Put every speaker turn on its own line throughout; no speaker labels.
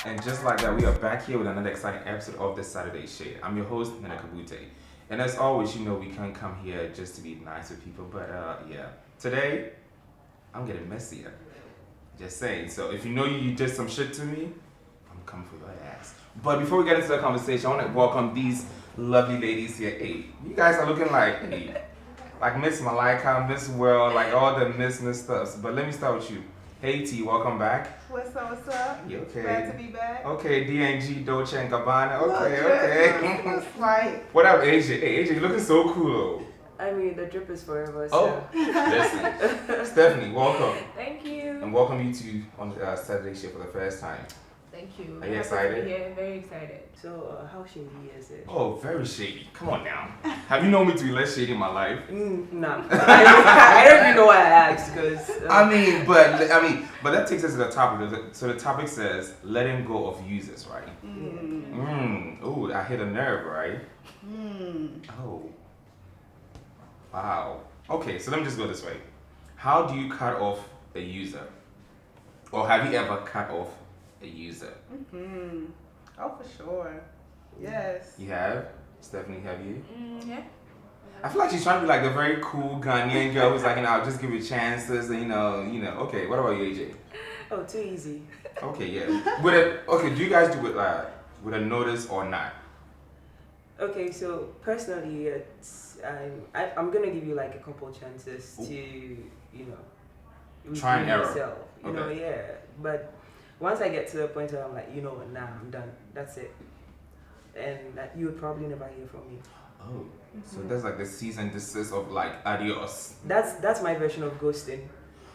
And just like that, we are back here with another exciting episode of the Saturday Shade. I'm your host, Nene Kabutey. And as always, you know we can't come here just to be nice with people, but yeah. Today, I'm getting messier. Just saying. So if you know you did some shit to me, I'm coming for your ass. But before we get into the conversation, I want to welcome these lovely ladies here. Hey, you guys are looking like, like Miss Malika, Miss World, like all the Miss stuffs. But let me start with you. Hey T, welcome back.
What's up?
You okay?
Glad to be back.
Okay, DNG, Dolce and Gabbana. Okay.
That's right.
What up, AJ? Hey, AJ, you looking so cool.
I mean, the drip is forever. So.
Oh, listen. Stephanie, welcome.
Thank you.
And welcome you to on Saturday show for the first time.
Thank you.
Are you excited?
Yeah, very excited.
So, how shady is it?
Oh, very shady. Come on now. Have you known me to be less shady in my life?
No. I don't even know why I asked, because...
But that takes us to the topic. So the topic says, letting go of users, right? Oh, I hit a nerve, right? Oh. Wow. Okay, so let me just go this way. How do you cut off a user? Or have you ever cut off a user?
Oh, for sure. Yes.
You have? Stephanie, have you?
Yeah.
I feel like she's trying to be like the very cool Ghanaian girl who's like, I'll just give you chances and you know. Okay, what about you, AJ?
Oh, too easy.
Okay, yeah. Do you guys do it with a notice or not?
Okay, so personally, it's I'm gonna give you like a couple chances to
Try and error.
yourself. You know, yeah. But once I get to the point where I'm like, you know what, nah, I'm done. That's it. And you would probably never hear from me.
Oh, so that's like the cease and desist of like adios.
That's my version of ghosting.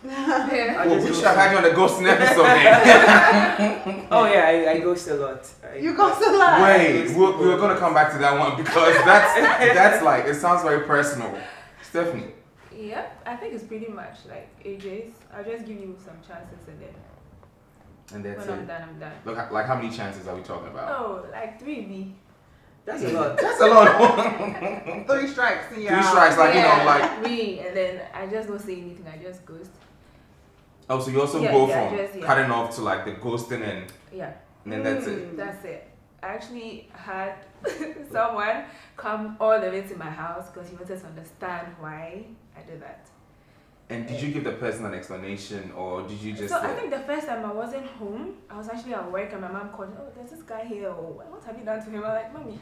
We should have had you on the ghosting episode, man.
Oh yeah, I ghost a lot.
You ghost a lot.
Wait, we're gonna come back to that one because that's like it sounds very personal. Stephanie.
Yep, I think it's pretty much like AJ's. I'll just give you some chances and then
And that's
when
it.
I'm done, I'm done.
Look, like how many chances are we talking about?
Oh, like 3B.
That's a lot.
That's a lot.
3 strikes and you're out.
3 strikes, like
Yeah, 3, and then I just don't say anything. I just ghost.
Oh, so you also go from cutting off to like the ghosting and then that's it.
That's it. I actually had someone come all the way to my house because he wanted to understand why I did that.
And did you give the person an explanation or did you just
So I think the first time I wasn't home, I was actually at work and my mom called, oh, there's this guy here, oh, what have you done to him? I'm like, mommy.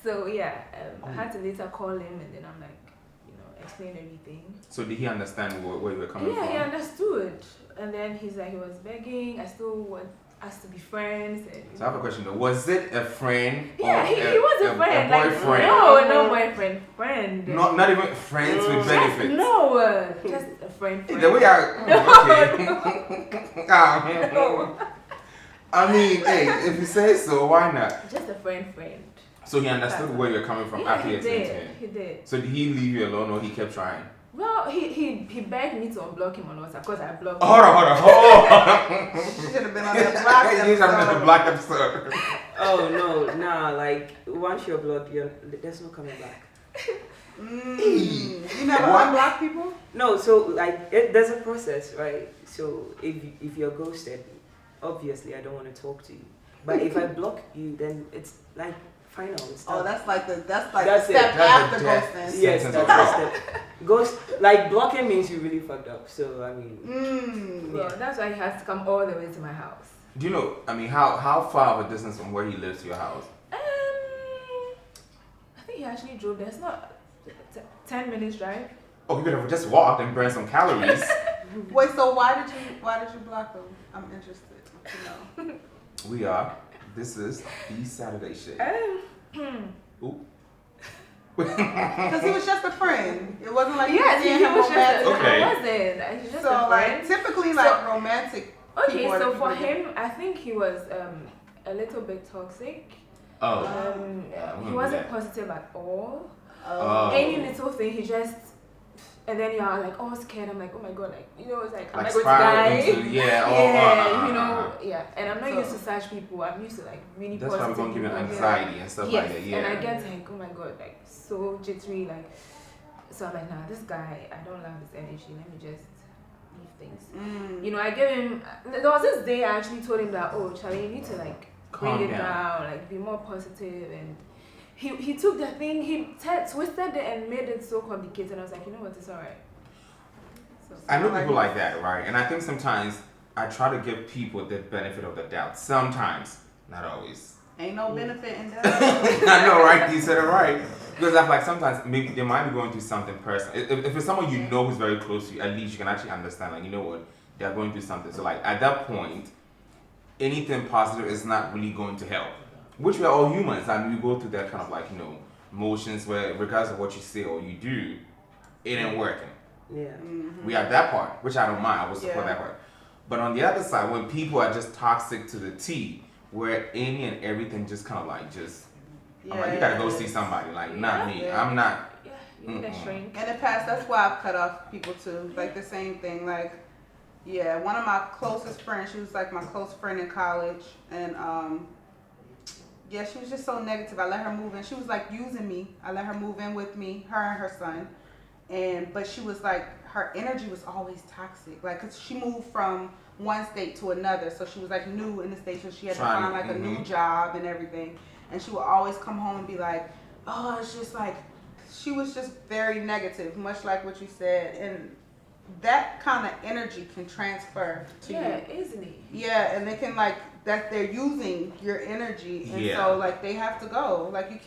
So yeah, I had to later call him and then I'm like, explain everything.
So did he understand where you were coming from?
Yeah, he understood. And then he's like, he was begging, I still want us to be friends. And,
so I have a question though. Was it a friend?
Yeah,
or
he was a friend.
A boyfriend?
Like, no boyfriend, friend.
Not even friends with benefits?
No, just a friend.
The way
No.
I mean, hey, if you say so, why not?
Just a friend.
So he understood where you're coming from after you explained to him?
He did.
So did he leave you alone or he kept trying?
Well, he begged me to unblock him on WhatsApp because I blocked him.
Hold on.
You should have been on that block episode.
You should have been on the block episode.
Oh no, nah, like once you're blocked, there's no coming back.
You never unblock people?
No, so like there's a process, right? So if you're ghosted, obviously I don't want to talk to you. But if I block you, then it's like final. It's done.
Oh, that's the
That's
step
it.
after
That's
ghosting.
Yes, that's the step. Ghost, like blocking means you really fucked up. So I mean,
Well, that's why he has to come all the way to my house.
Do you know, I mean, how far of a distance from where he lives to your house?
I think he actually drove there. It's not 10 minutes drive.
Oh, you could have just walked and burned some calories.
Wait, so why did you block them? I'm interested to know.
We are. This is the Saturday shit. Ooh.
Because he was just a friend. It wasn't like
Yes,
you
he was
romantic.
just
Okay.
I wasn't. He's just
So
a friend.
like typically like romantic.
Okay,
people
so
are
for
people-
him, I think he was a little bit toxic.
Oh.
He wasn't positive at all.
Oh.
Any little thing, he just, and then you're like, oh, scared. I'm like, oh my god, like, it's like, am I going to
spiral
die?
into-
Yeah, and I'm not used to such people. I'm used to like really
That's why
positive
we're going to give you
people.
anxiety and stuff
Yes,
like that. Yeah.
and I get like, oh my god, like so jittery, like. So I'm like, nah, this guy, I don't love his energy. Let me just leave things. You know, I gave him. There was this day I actually told him that, oh, Charlie, you need to like bring it down, like be more positive, and he took the thing, he twisted it and made it so complicated. I was like, you know what, it's alright. So,
I know people like that, right? And I think sometimes I try to give people the benefit of the doubt. Sometimes, not always.
Ain't no benefit in that.
I know, right? You said it right. Because I'm like, sometimes maybe they might be going through something personal. If it's someone you know who's very close to you, at least you can actually understand, like, you know what, they're going through something. So like at that point, anything positive is not really going to help. Which we're all humans. I mean, we go through that kind of like, you know, motions where regardless of what you say or you do, it ain't working.
Yeah.
Mm-hmm.
We have that part, which I don't mind. I will support that part. But on the other side, when people are just toxic to the T, where any and everything just kind of like just, I'm like, you gotta go see somebody. Like, not me.
Yeah.
I'm not.
Yeah, you need a shrink.
In the past, that's why I've cut off people too. Like the same thing. Like, yeah, one of my closest friends, she was like my close friend in college, and yeah, she was just so negative. I let her move in. She was like using me. I let her move in with me, her and her son, but she was like, her energy was always toxic. Like, 'cause she moved from one state to another, so she was like new in the state, so she had to find like a new job and everything. And she would always come home and be like, oh, it's just like, she was just very negative, much like what you said. And that kind of energy can transfer to you.
Yeah, isn't it?
Yeah, and they can like, that they're using your energy. And so like they have to go. Like you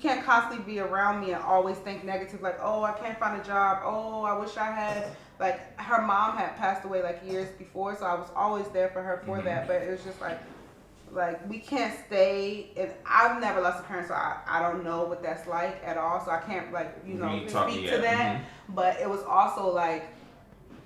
can't constantly be around me and always think negative, like, oh, I can't find a job. Oh, I wish I had, like her mom had passed away like years before, so I was always there for her for that. But it was just like we can't stay, and I've never lost a parent, so I don't know what that's like at all, so I can't like, you know, speak to that. But it was also like,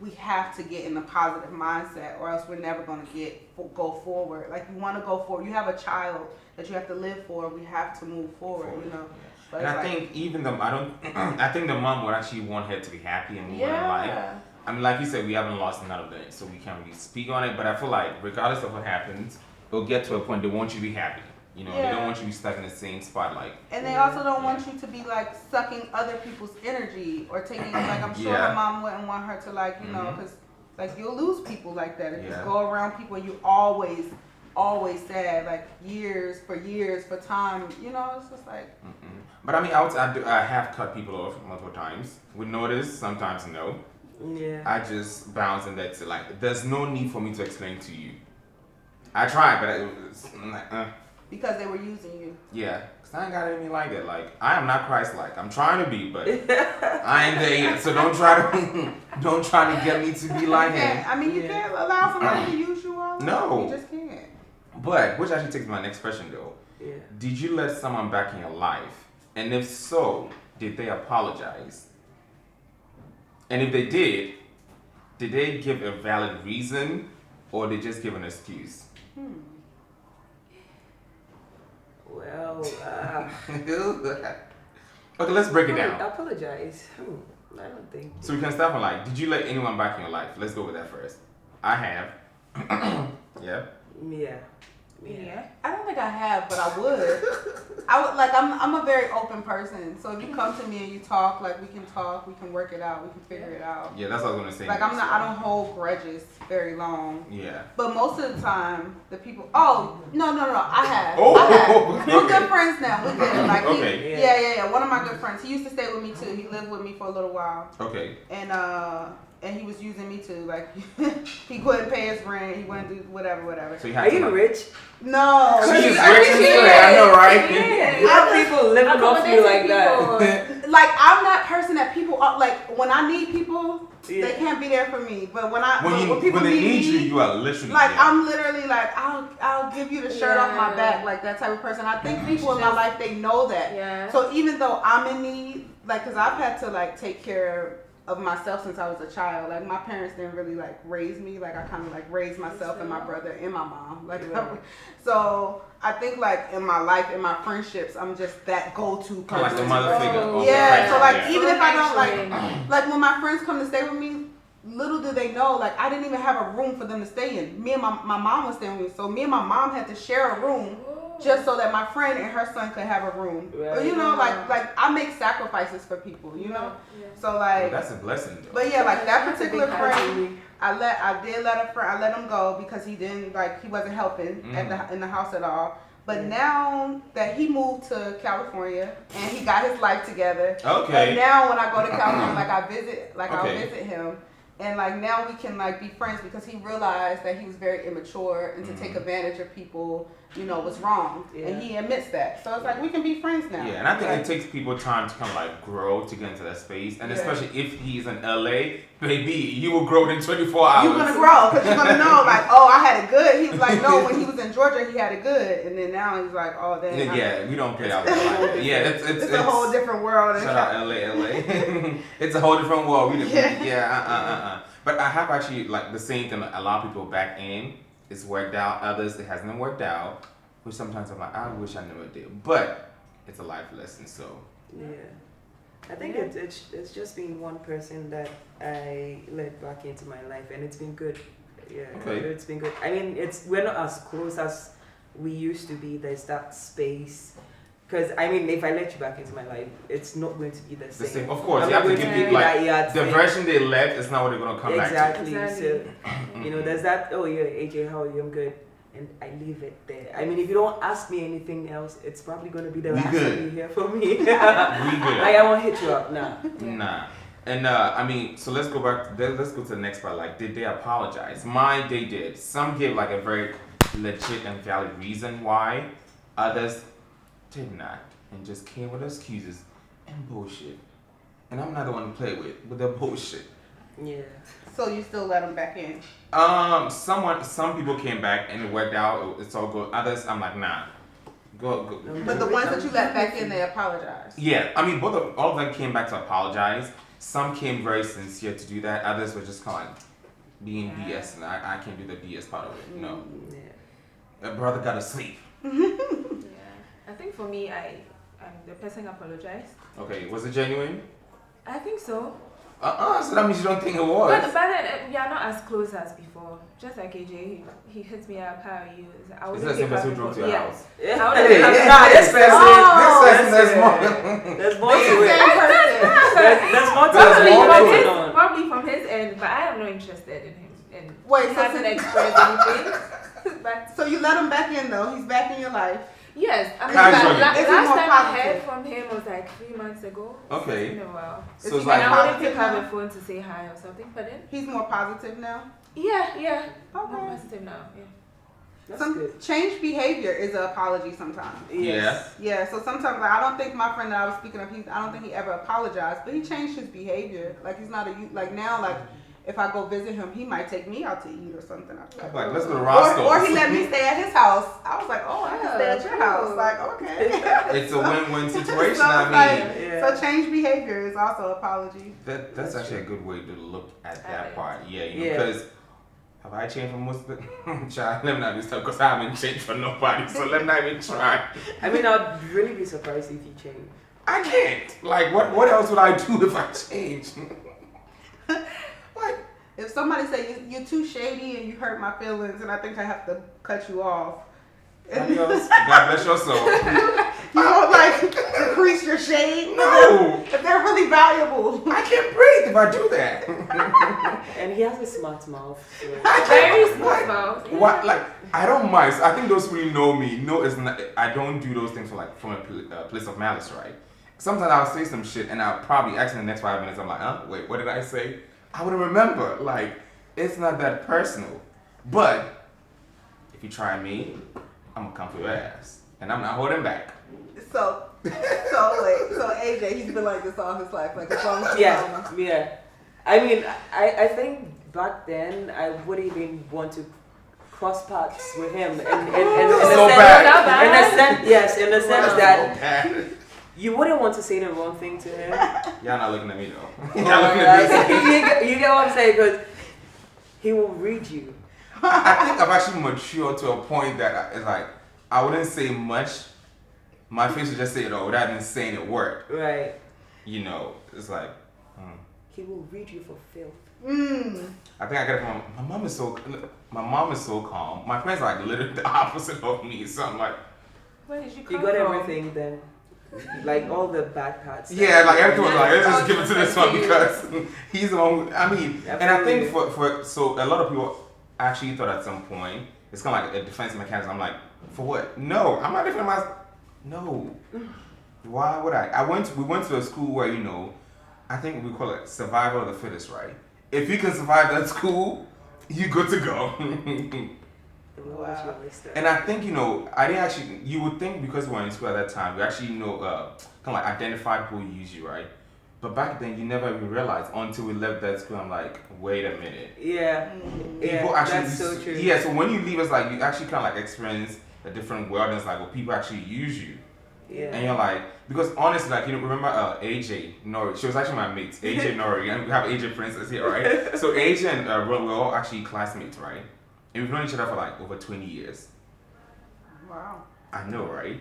we have to get in the positive mindset, or else we're never going to go forward. Like, you want to go forward. You have a child that you have to live for. We have to move forward, you know. But
and I think even I think the mom would actually want her to be happy and move on in life. I mean, like you said, we haven't lost none of that, so we can't really speak on it. But I feel like regardless of what happens, it'll get to a point they want you to be happy. You know, they don't want you to be stuck in the same spot. Like,
and they also don't want you to be like sucking other people's energy or taking, like, I'm sure her mom wouldn't want her to, like, you know, because like you'll lose people like that if you go around people and you always sad, like years for time, you know. It's just like.
But I mean, I have cut people off multiple times. We notice, sometimes no.
Yeah.
I just bounce, and that's it. Like, there's no need for me to explain to you. I tried, but I'm like,
Because they were using you.
Yeah, because I ain't got anything like that. Like, I am not Christ-like. I'm trying to be, but I ain't there yet. So don't try to get me to be like him.
I mean, you can't allow somebody to use you all the time.
No.
You just can't.
But, which actually takes me to my next question, though.
Yeah.
Did you let someone back in your life? And if so, did they apologize? And if they did they give a valid reason, or they just give an excuse?
Well,
okay, let's break it down.
I apologize. I don't think.
So we can start from like, did you let anyone back in your life? Let's go with that first. I have. Yeah.
Yeah. I don't think I have, but I would. I'm a very open person. So if you come to me and you talk, like we can work it out, we can figure it out.
Yeah, that's what I was gonna say.
Like I don't hold grudges very long.
Yeah.
But most of the time, the people. Oh no, I have.
Oh.
I have. We're good friends now. We're good. Like
okay.
Yeah. One of my good friends. He used to stay with me too. He lived with me for a little while.
Okay.
And he was using me too. Like he couldn't pay his rent. He wouldn't do whatever.
So
are you rich?
No.
She's rich I know, right?
How people living off you like that?
Like, I'm that person that people like when I need people, they can't be there for me. But when people
they need
me,
you are literally
like
there.
I'm literally like I'll give you the shirt off my back, like that type of person. I think people in my life, they know that.
Yeah.
So even though I'm in need, like, cause I've had to like take care of myself since I was a child. Like, my parents didn't really like raise me. Like, I kind of like raised myself and my brother and my mom. Like, so I think like in my life, in my friendships, I'm just that go-to person.
Like the mother figure.
Yeah. So like even if I don't like when my friends come to stay with me, little do they know, like I didn't even have a room for them to stay in. Me and my mom was staying with me, so me and my mom had to share a room just so that my friend and her son could have a room.
Right.
You know, like I make sacrifices for people, you know?
Yeah.
So like
That's a blessing though.
but yeah, like that
That's a
particular
big
friend, I did let him go because he wasn't helping in the house at all. But now that he moved to California and he got his life together,
Okay.
and now when I go to California, I'll visit him, and like now we can like be friends because he realized that he was very immature and to take advantage of people, you know, was wrong, and he admits that. So it's like we can be friends now.
Yeah, and I think it takes people time to kind of like grow to get into that space, and especially if he's in LA, baby, you will grow in 24 hours.
You're gonna grow because you're gonna know, like, oh, I had it good. He was like, no, when he was in Georgia, he had it good, and then now he's like, oh, then
yeah, we don't play out there. Yeah, it's
a whole different world.
Shout out LA. It's a whole different world. But I have actually like the same thing. A lot of people back in. It's worked out. Others, it hasn't worked out. Which sometimes I'm like, I wish I never did. But it's a life lesson, so.
Yeah. I think it's just been one person that I let back into my life, and it's been good. Yeah,
okay.
It's been good. I mean, we're not as close as we used to be. There's that space. Because, I mean, if I let you back into my life, it's not going to be the same.
Of course, you have to give people, like, the version they left is not what they're going to come back to.
Exactly. So, you know, there's that, oh, yeah, AJ, how are you? I'm good. And I leave it there. I mean, if you don't ask me anything else, it's probably going to be the last time you hear from me.
We good.
Like, I won't hit you up.
Nah. And, I mean, so let's go back, let's go to the next part. Like, did they apologize? Mine, they did. Some gave, like, a very legit and valid reason why. Others did not, and just came with excuses and bullshit. And I'm not the one to play with the bullshit.
Yeah.
So you still let them back in?
Some people came back and it worked out. It's all good. Others, I'm like, nah. Go.
But the ones that you let back in, they apologized.
Yeah, I mean, all of them came back to apologize. Some came very sincere to do that. Others were just kind of like being BS, and I can't do the BS part of it. No. Yeah. A brother gotta sleep.
I think for me, the person apologized.
Okay, was it genuine?
I think so.
So that means you don't think it was.
But then we are not as close as before. Just like AJ, he hits me up, how are you? I
Is that the same person who drove to your house?
Yeah.
How
This person, there's more. There's more to it. There's more to it.
Probably from his end, but I am not interested in him. And
wait,
he hasn't expressed anything. But
so you let him back in though? He's back in your life?
Yes. I mean,
last
time I heard from him was like 3 months ago.
Okay.
It's been a while.
So it's like,
and I wouldn't pick up the phone to say hi or something, but then
he's more positive now?
Yeah.
Okay.
More positive now, yeah.
That's good.
Change behavior is an apology sometimes.
Yes.
Yeah, so sometimes like, I don't think my friend that I was speaking of, I don't think he ever apologized, but he changed his behavior. Like he's not like now, like if I go visit him, he might take me out to eat or something.
Like, let's go to Roscoe's.
Or he let me stay at his house. I was like, oh, I can stay at your house. Like, okay.
It's a win-win situation.
So,
I mean,
so change behavior is also apology.
That's actually a good way to look at that part. Yeah, you know, because have I changed for most of it? Child, let me not do stuff because I haven't changed for nobody. So let me not even try.
I mean, I'd really be surprised if you change.
I can't. Like, what else would I do if I changed?
If somebody say you're too shady and you hurt my feelings and I think I have to cut you off.
God bless your soul.
You don't like decrease your shade?
No.
If they're really valuable.
I can't breathe if I do that.
And he has a smart mouth. So.
Very smart mouth. Yeah.
What? Like, I don't mind. I think those who really know me know it's not. I don't do those things from a place of malice, right? Sometimes I'll say some shit and I'll probably ask in the next 5 minutes. I'm like, wait, what did I say? I wouldn't remember. Like, it's not that personal. But if you try me, I'm gonna come for your ass, and I'm not holding back.
So AJ, he's been like this all his life, like as long as
yeah. I mean, I think back then I wouldn't even want to cross paths with him, in the sense that you wouldn't want to say the wrong thing to him.
Y'all not looking at me though. Y'all looking at me.
You get what I'm saying? Because he will read you.
I think I've actually matured to a point that it's like I wouldn't say much. My face would just say it all without even saying a word.
Right.
You know, it's like.
He will read you for filth.
I think I got it from my mom is so calm. My friends are like literally the opposite of me. So I'm like,
Where did you
He
come
got
from?
everything then. Like all the bad parts.
Yeah, like everyone was like, let's just
Oh,
give it to this one because he's the one who, I mean, and I think for so a lot of people actually thought at some point, it's kind of like a defense mechanism. I'm like, for what? No, I'm not defending myself. No. Why would I? We went to a school where, you know, I think we call it survival of the fittest, right? If you can survive that school, you're good to go.
Wow.
And I think, you know, I didn't actually, you would think because we were in school at that time, we actually, you know, kind of like identified who use you, right? But back then, you never even realized until we left that school. I'm like, wait a minute.
Yeah.
People actually,
that's so true.
Yeah, so when you leave, it's like you actually kind of like experience a different world, and it's like, well, people actually use you.
Yeah.
And you're like, because honestly, like, you know, remember AJ Nori? She was actually my mate, AJ Nori, and we have AJ Princess here, right? So AJ and Ron, we're all actually classmates, right? And we've known each other for like over 20 years.
Wow.
I know, right?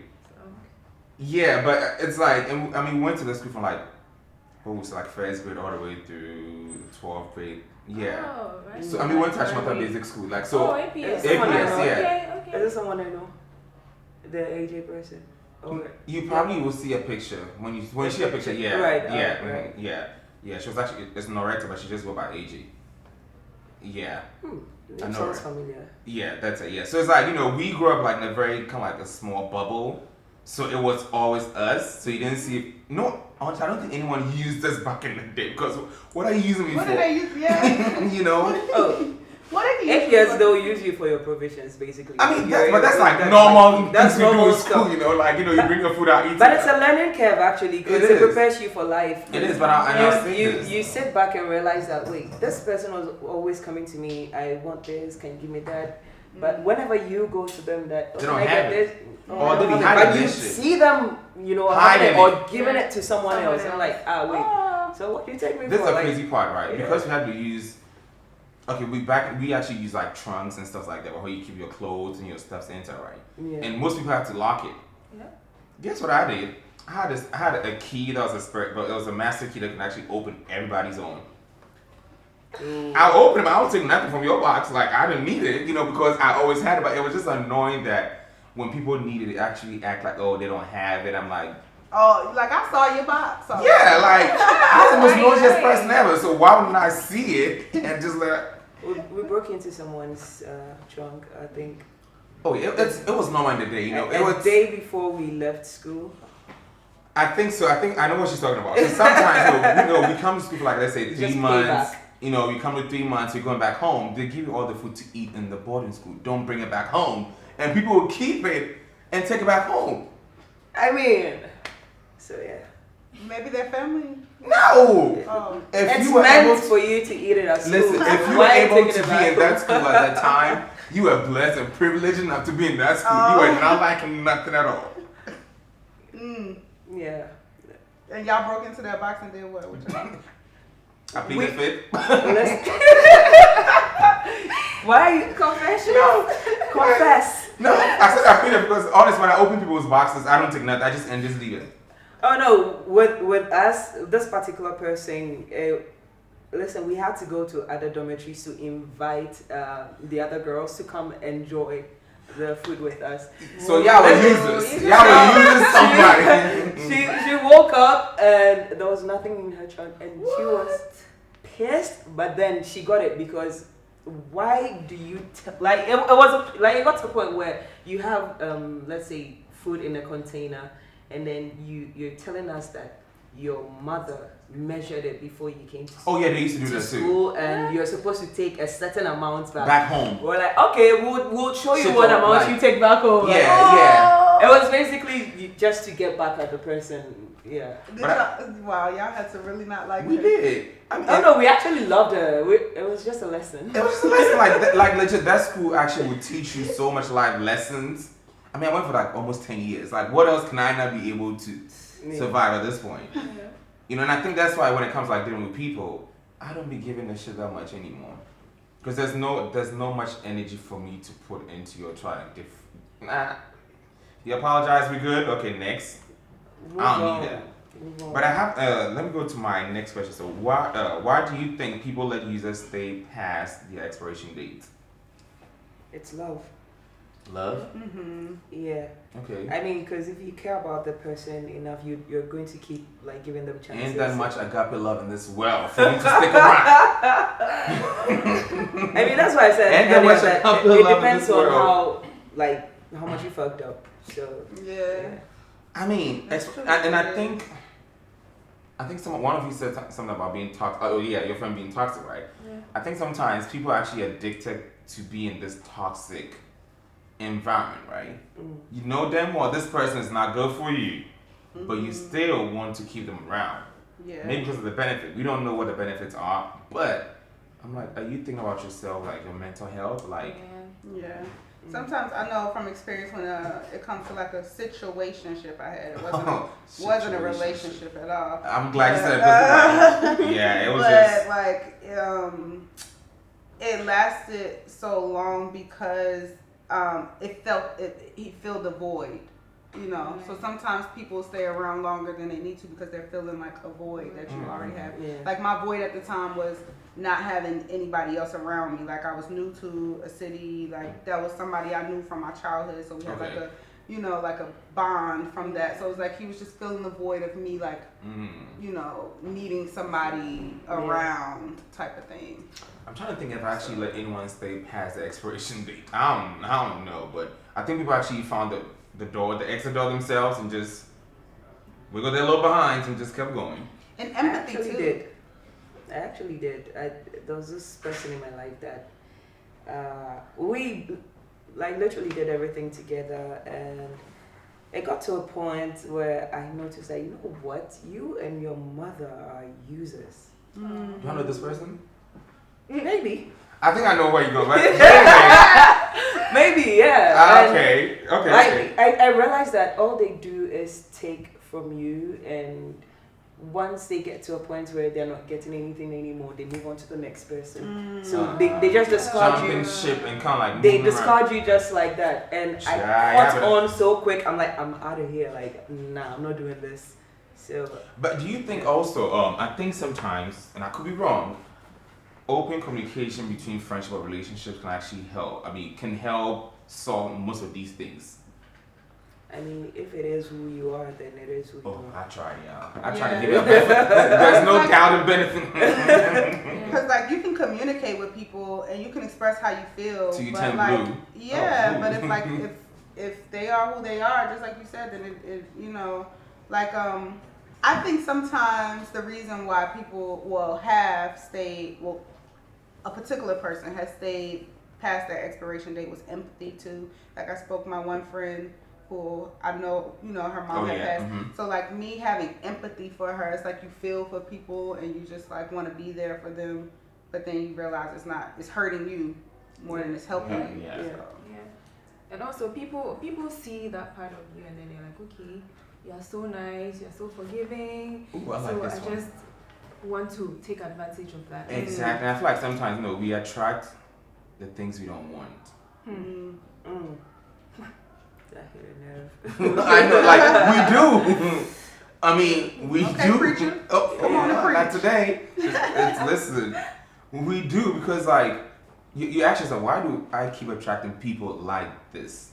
Yeah, but it's like, and, I mean, we went to the school from like, what was it, like first grade all the way through 12th grade. Yeah.
Oh, right.
So I mean, we went to Ashmata Basic School, like so.
Oh, APS.
APS,
yeah.
Okay.
Is this someone I know? The AJ person? Or
You probably will see a picture when you see a picture. Yeah,
Right,
yeah,
right.
yeah. She was actually it's Noretta, but she just go by AJ. Yeah. I know,
sounds
right?
familiar.
Yeah, that's it. Yeah. So it's like, you know, we grew up like in a very kind of like a small bubble, so it was always us. So you didn't see. No, honestly, I don't think anyone used us back in the day because what are you using me
What
for?
did they use? Yeah.
You know.
Oh.
What did they use?
APS, they'll use you for your provisions, basically.
I mean, that's like normal.
That's
things we do
normal
in school,
stuff.
you know, like, you know, you bring your food out, eat
But
it.
it's a learning curve, actually, because
It
it
is.
prepares you for life.
It is, but I was thinking
You sit back and realize that, wait, this person was always coming to me, I want this, can you give me that? But whenever you go to them that,
They don't
can I
have
get
it.
this?
Or they be
But
hiding
you
this shit.
see them, you know,
Hiding
having it
it.
or giving it to someone else. And like, wait, so what do you take me
This
for?
is the
Like,
crazy part, right?
yeah.
Because we had to use. Okay, we actually use like trunks and stuff like that, where you keep your clothes and your stuff into, right?
yeah.
And most people have to lock it.
Yeah.
Guess what I did? I had a key that was a spirit, but it was a master key that can actually open everybody's own. I'll open them. I don't take nothing from your box. Like, I didn't need it, you know, because I always had it. But it was just annoying that when people needed it, actually act like, oh, they don't have it. I'm like,
Oh, like I saw your box. So.
yeah, like I'm the most
Right,
noisiest
right.
person ever. So why wouldn't I see it and just let?
We broke into someone's trunk, I think.
Oh, it was normal in the day, you know. It
A
was.
day before we left school.
I think so. I know what she's talking about. 'Cause sometimes, you know, we come to school for like, let's say
Just
3
pay
months.
back.
You know, you come to 3 months, you're going back home. They give you all the food to eat in the boarding school. Don't bring it back home, and people will keep it and take it back home.
I mean, so yeah.
Maybe their family.
No.
Oh.
If
It's
you were
meant
able
for you to eat it at school.
Listen, if you were
Why
able
taking
to
it
be
back
in that
home?
school at that time, you were blessed and privileged enough to be in that school. You were not liking nothing at all.
Yeah.
And y'all broke into that box and did what? With y'all?
I plead the fifth.
Let's Why confession? Confess.
No, I said I plead it because honest, when I open people's boxes, I don't take nothing. I just leave it.
Oh no, with us, this particular person, listen, we had to go to other dormitories to invite the other girls to come enjoy the food with us.
So y'all were users. Y'all were using somebody.
She woke up and there was nothing in her trunk and she was pissed, but then she got it because why do you like it was like it got to the point where you have let's say food in a container and then you're telling us that your mother measured it before you came to
Oh yeah, they used to do that too.
school and you're supposed to take a certain amount
Back home.
We're like, okay, we'll show you
Shit
what
up,
amount
like-
you take back home.
Yeah,
Like,
yeah.
it was basically just to get back at the person. Yeah.
Wow, y'all had to really not like
We
her.
did. I mean,
Oh no, we actually loved her. It was just a lesson.
it was just a lesson like legit. That school actually would teach you so much life lessons. I mean, I went for like almost 10 years. Like, what else can I not be able to survive at this point?
Yeah.
You know, and I think that's why when it comes to like dealing with people, I don't be giving a shit that much anymore. Because there's no much energy for me to put into your trial. You apologize, we good? Okay, next. I don't need that. But I have, let me go to my next question. So why do you think people let users stay past the expiration date?
It's love.
Love?
Yeah.
Okay.
I mean, because if you care about the person enough, you're going to keep like giving them chances.
Ain't that much agape love in this well for you to stick around.
I mean, that's why I said
Ain't that much
that
agape
it
love in
depends
this
on
world.
how much you fucked up. So
Yeah.
I mean,
That's true.
and I think one of you said something about being toxic. Oh yeah, your friend being toxic, right?
Yeah.
I think sometimes people are actually addicted to be in this toxic environment, right? You know damn well this person is not good for you, but you still want to keep them around.
Yeah.
Maybe because of the benefit. We don't know what the benefits are, but I'm like, are you thinking about yourself, like your mental health, like?
Yeah. Sometimes I know from experience when it comes to like a situationship I had, it wasn't a relationship at all.
I'm glad you said it. Yeah, it was
it lasted so long because he filled the void, you know. So sometimes people stay around longer than they need to because they're feeling like a void that you already have.
Yeah.
Like my void at the time was not having anybody else around me. Like I was new to a city, like that was somebody I knew from my childhood, so we had like a bond from that. So it was like he was just filling the void of me, like needing somebody around type of thing.
I'm trying to think if I actually let anyone stay past the expiration date. I don't know, but I think people actually found the exit door themselves and just wiggled their little behinds and just kept going.
And empathy too.
I actually did. There was this person in my life that we like literally did everything together, and it got to a point where I noticed that, you know what, you and your mother are users.
You know this person?
Maybe.
I think I know where you're going.
Maybe, yeah.
Okay.
I realized that all they do is take from you, and once they get to a point where they're not getting anything anymore, they move on to the next person. So they just discard
jumping ship and kind of like
they discard you just like that. And I caught on so quick. I'm like, I'm out of here. Like, nah, I'm not doing this. So.
But do you think also? I think sometimes, and I could be wrong, open communication between friendship or relationships can actually help. I mean, can help solve most of these things.
I mean, if it is who you are, then it is who you are.
I tried, I tried to give you a benefit. There's no doubt in benefit.
Because like you can communicate with people and you can express how you feel.
So you
but
turn
like,
blue.
yeah,
blue.
but if like if they are who they are, just like you said, then it you know, like I think sometimes the reason why people have stayed, a particular person has stayed past their expiration date was empathy too. Like I spoke to my one friend who I know, her mom had passed. So like me having empathy for her, it's like you feel for people and you just like want to be there for them, but then you realize it's hurting you more than it's helping you.
Yeah.
So.
And also people see that part of you and then they're like, okay, you're so nice, you're so forgiving.
Ooh, I like this one.
Just want to take advantage of that.
Exactly. I feel like sometimes we attract the things we don't want.
That hit a nerve.
I know, like we do. I mean, we do.
Preacher.
Come on, not today. It's listen. We do because like you ask yourself, why do I keep attracting people like this?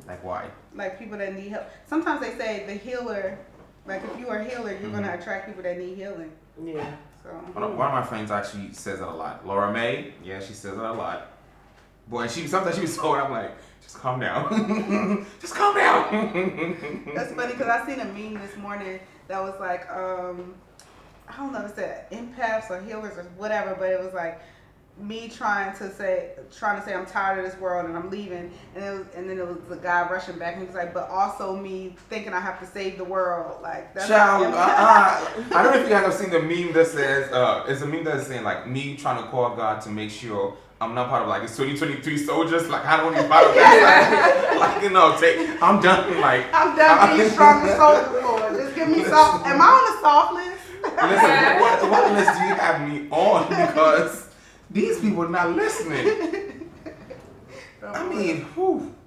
Like why?
Like people that need help. Sometimes they say the healer. Like if you are a healer, you're gonna attract people that need healing.
Yeah.
So
One of my friends actually says that a lot. Laura May, yeah, she says that a lot. Boy, sometimes she was so, I'm like, just calm down. Just calm down.
That's funny because I seen a meme this morning that was like, I don't know if it said empaths or healers or whatever, but it was like me trying to say I'm tired of this world and I'm leaving, and then it was the guy rushing back and he was like, but also me thinking I have to save the world. Like that's
Child, I don't know if you guys have seen the meme that says, it's a meme that's saying like me trying to call God to make sure I'm not part of like it's 2023 soldiers. Like I don't want to be part of that. Like I'm done. Like
I'm done being strong and soldier, Lord. Just give me soft. Am I on the soft list?
Listen, what list do you have me on? Because these people are not listening. I mean,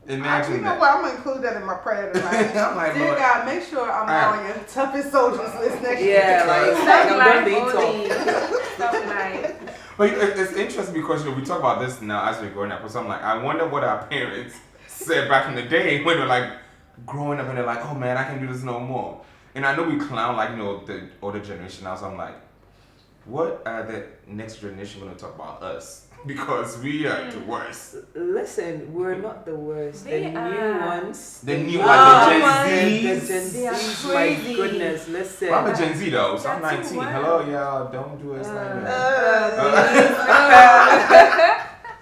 imagine
you know
that.
what? I'm gonna include that in my prayer tonight.
I'm like,
dear
Lord,
God, make sure I'm on your toughest soldiers list next year.
Yeah, like I'm done being told.
Stuff like.
But it's interesting because we talk about this now as we're growing up. So I'm like, I wonder what our parents said back in the day when they're like growing up and they're like, oh man, I can't do this no more. And I know we clown like the older generation now. So I'm like, what are the next generation going to talk about us? Because we are the worst.
Listen, we're not the worst. The new ones.
The new ones, the Gen
The
Zs.
Gen Zs, my goodness, listen.
Well, I'm a Gen Z though, so I'm 19. Hello, y'all. Don't do us like that.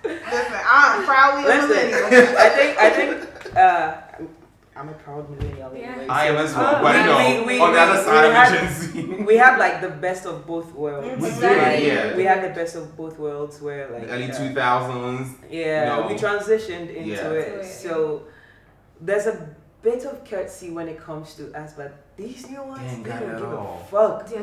Listen, I'm proudly a millennial.
I think, I'm a proud millennial. Anyway,
I am as well, but on the other side of Gen Z.
We have like the best of both worlds.
We did,
yeah. We had the best of both worlds where like
the early 2000s.
Yeah, we transitioned into it. So there's a bit of courtesy when it comes to us, but these new ones, they don't give a fuck.
So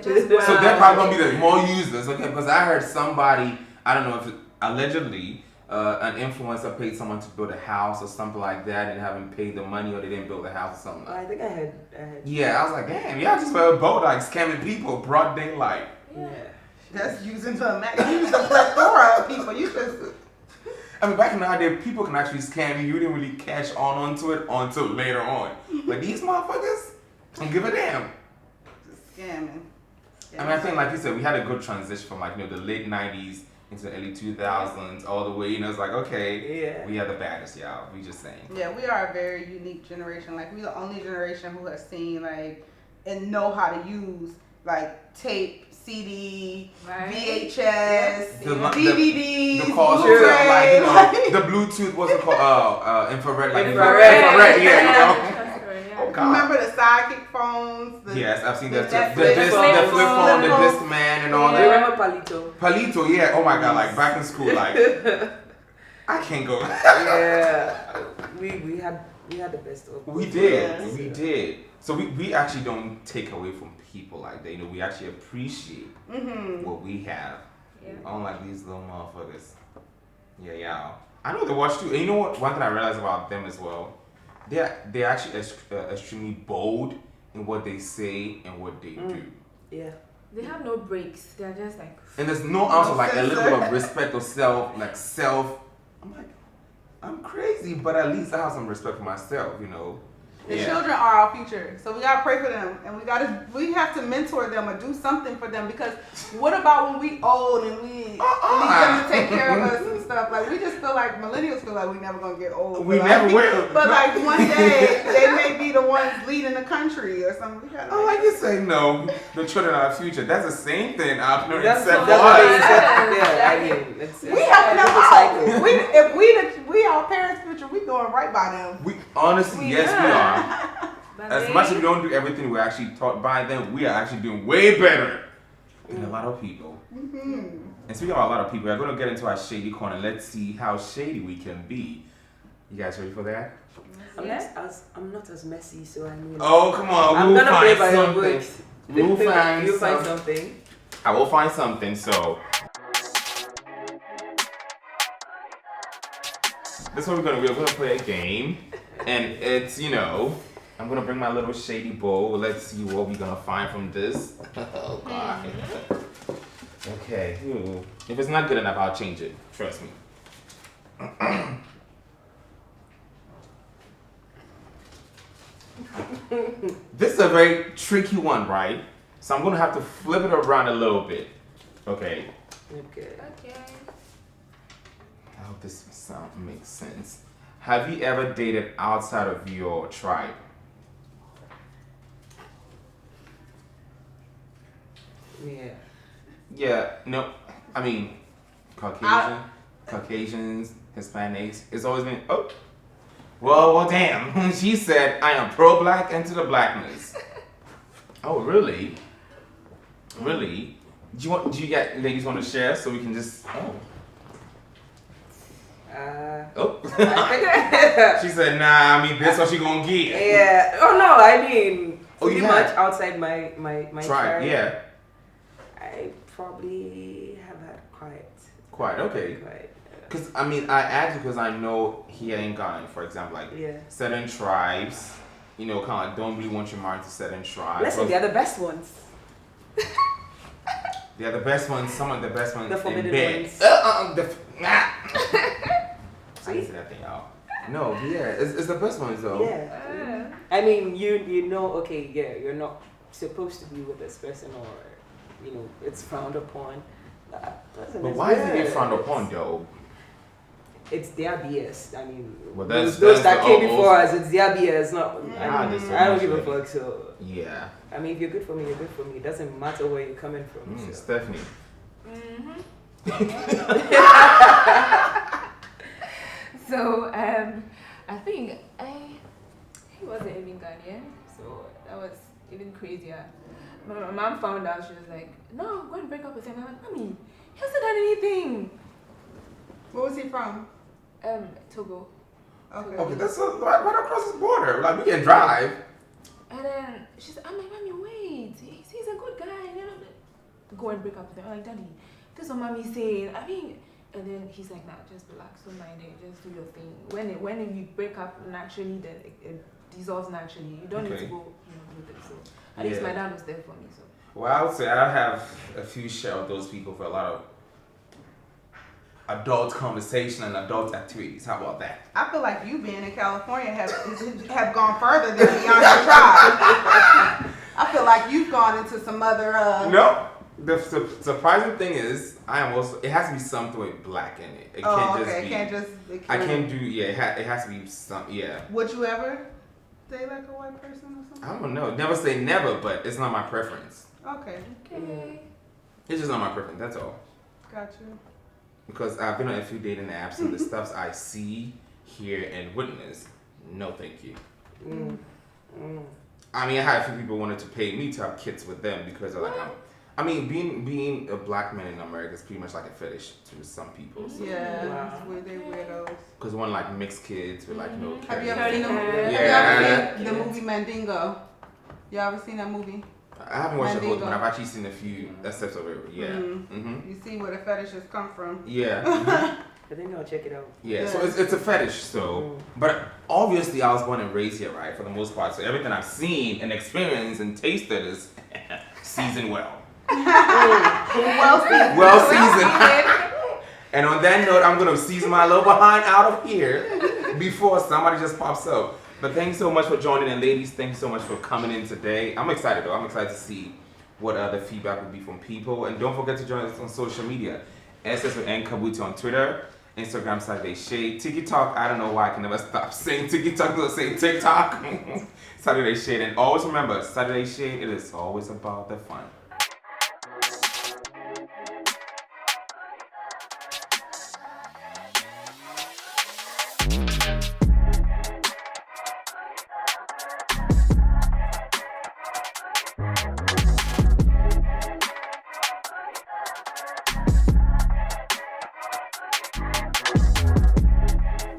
they're probably gonna be the more users, okay? Because I heard somebody, I don't know if allegedly. An influencer paid someone to build a house or something like that and haven't paid the money or they didn't build the house or something like that.
I think I had.
Yeah, I was like, damn, y'all just were bold like scamming people broad daylight.
Yeah. That's using the plethora of people. You just.
I mean, back in the day, people can actually scam you. You didn't really catch on to it until later on. But these motherfuckers don't give a damn.
Just scamming.
I mean, I think, like you said, we had a good transition from like, the late 90s into the early 2000s, all the way, it's like, okay, we are the baddest, y'all. We just saying.
Yeah, we are a very unique generation. Like, we're the only generation who has seen, like, and know how to use, like, tape, CD, VHS, DVD,
the calls, like, the Bluetooth, what's it called? Infrared, like
infrared,
yeah,
Oh, God. Remember the sidekick phones?
Yes, I've seen that too. The flip phone, the Discman, and all that.
Remember Palito?
Palito, yeah. Oh my God, like back in school, like I can't go.
Yeah, we had the best of.
We did. So we actually don't take away from people like that. We actually appreciate what we have. Yeah. Unlike these little motherfuckers. Yeah, y'all. I know they watch too. And you know what? One thing I realized about them as well. They're actually extremely bold in what they say and what they do.
Yeah.
They have no breaks. They're just like.
And there's no ounce of like a little bit of respect or self. I'm like, I'm crazy, but at least I have some respect for myself,
The children are our future, so we gotta pray for them, and we have to mentor them or do something for them. Because what about when we old and we need them to take care of us and stuff? Like, we just feel like millennials feel like we never gonna get old.
We never will.
But like one day they may be the ones leading the country or something. We gotta.
I like you say no. The children are our future. That's the same thing our parents said for
us.
Yeah,
I mean,
we have no cycle. If we our parents' future, we doing right by them.
We honestly, yes, we are. As much as we don't do everything we're actually taught by them, we are actually doing way better than a lot of people. And speaking of a lot of people, we're going to get into our shady corner. Let's see how shady we can be. You guys ready for that?
I'm not as messy, so I mean.
Oh, come on.
I'm going to play by your books.
We'll find
You'll find something.
I will find something, so. This one we're gonna play a game. And it's, I'm gonna bring my little shady bowl. Let's see what we're gonna find from this. Oh God. Okay. If it's not good enough, I'll change it. Trust me. This is a very tricky one, right? So I'm gonna have to flip it around a little bit. Okay. I hope this sound makes sense. Have you ever dated outside of your tribe?
Yeah.
Yeah, no, I mean, Caucasians, Hispanics, it's always been, well, damn. She said, I am pro-black and to the blackness. Oh, really? Really? Do you ladies want to share so we can just, She said, nah, I mean, that's what she gonna get.
Yeah. Oh, no, I mean, pretty much outside my tribe.
Yeah.
I probably have had
Quite, okay. Because, I mean, I asked because I know here in Ghana, for example, like certain tribes, kind of like don't really want you married to certain tribes.
Listen, they're the best ones.
They're the best ones. Some of the best ones
The
in
forbidden
bed.
ones.
I didn't say that thing out. No, yeah, it's the best ones though.
Yeah. I mean, you know, okay, yeah, you're not supposed to be with this person, or you know, it's frowned upon.
But why is it frowned upon though?
It's their BS. I mean,
Well,
those
that's
that
the
came
almost-
before us, it's their BS. Not.
Yeah, there's so
I don't
much
give a
really.
fuck. So
Yeah.
I mean, if you're good for me, you're good for me. It doesn't matter where you're coming from. So.
Stephanie.
So I think he wasn't even Ghanaian, so that was even crazier. My mom found out. She was like, "No, go and break up with him." I'm like, "Mommy, he hasn't done anything."
Where was he from?
Togo.
Okay.
Okay, that's right across the border. Like we can drive.
And then she's like, I'm like, "Mommy, wait, he's a good guy, you know." Go and break up with him. I'm like, "Daddy, this is what Mommy's saying." I mean, and then he's like, "Nah, just relax, don't mind it, just do your thing. When you break up naturally, then it dissolves naturally. You don't need to go, with it." So at least my dad was there for me. So.
Well, I would say I have a few share of those people for a lot of adult conversation and adult activities. How about that?
I feel like you being in California have gone further than beyond your tribe. I feel like you've gone into some other.
No. The surprising thing is, I am also. It has to be something with black in it. It can't just be.
It can't just.
I can't do. Yeah, it has to be some. Yeah.
Would you ever date like a white person or something?
I don't know. Never say never, but it's not my preference.
Okay.
It's just not my preference. That's all.
Got you.
Because I've been on a few dating apps and the stuff I see, hear, and witness. No, thank you. I mean, I had a few people wanted to pay me to have kids with them because of being a black man in America is pretty much like a fetish to some people. So.
Yeah.
Wow.
They weirdos.
Because one like mixed kids with like no.
Have you ever seen the movie?
Yeah.
Have you ever seen the movie Mandingo? You ever seen that movie?
I haven't watched the whole thing, but
Mandingo.
I've actually seen a few aspects of it. Yeah.
You see where the fetishes come from.
Yeah.
I think I'll check it out.
Yeah. So it's a fetish. So, but obviously I was born and raised here, right? For the most part. So everything I've seen and experienced and tasted is seasoned well. Well seasoned. And on that note, I'm gonna season my little behind out of here before somebody just pops up. But thanks so much for joining, and ladies, thanks so much for coming in today. I'm excited though. I'm excited to see what the feedback will be from people. And don't forget to join us on social media. SSN Kabutey on Twitter, Instagram Saturday Shade, TikTok. I don't know why I can never stop saying TikTok. Let's say TikTok. Saturday Shade, and always remember, Saturday Shade. It is always about the fun.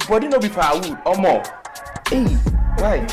Body no be firewood or more. Hey, why?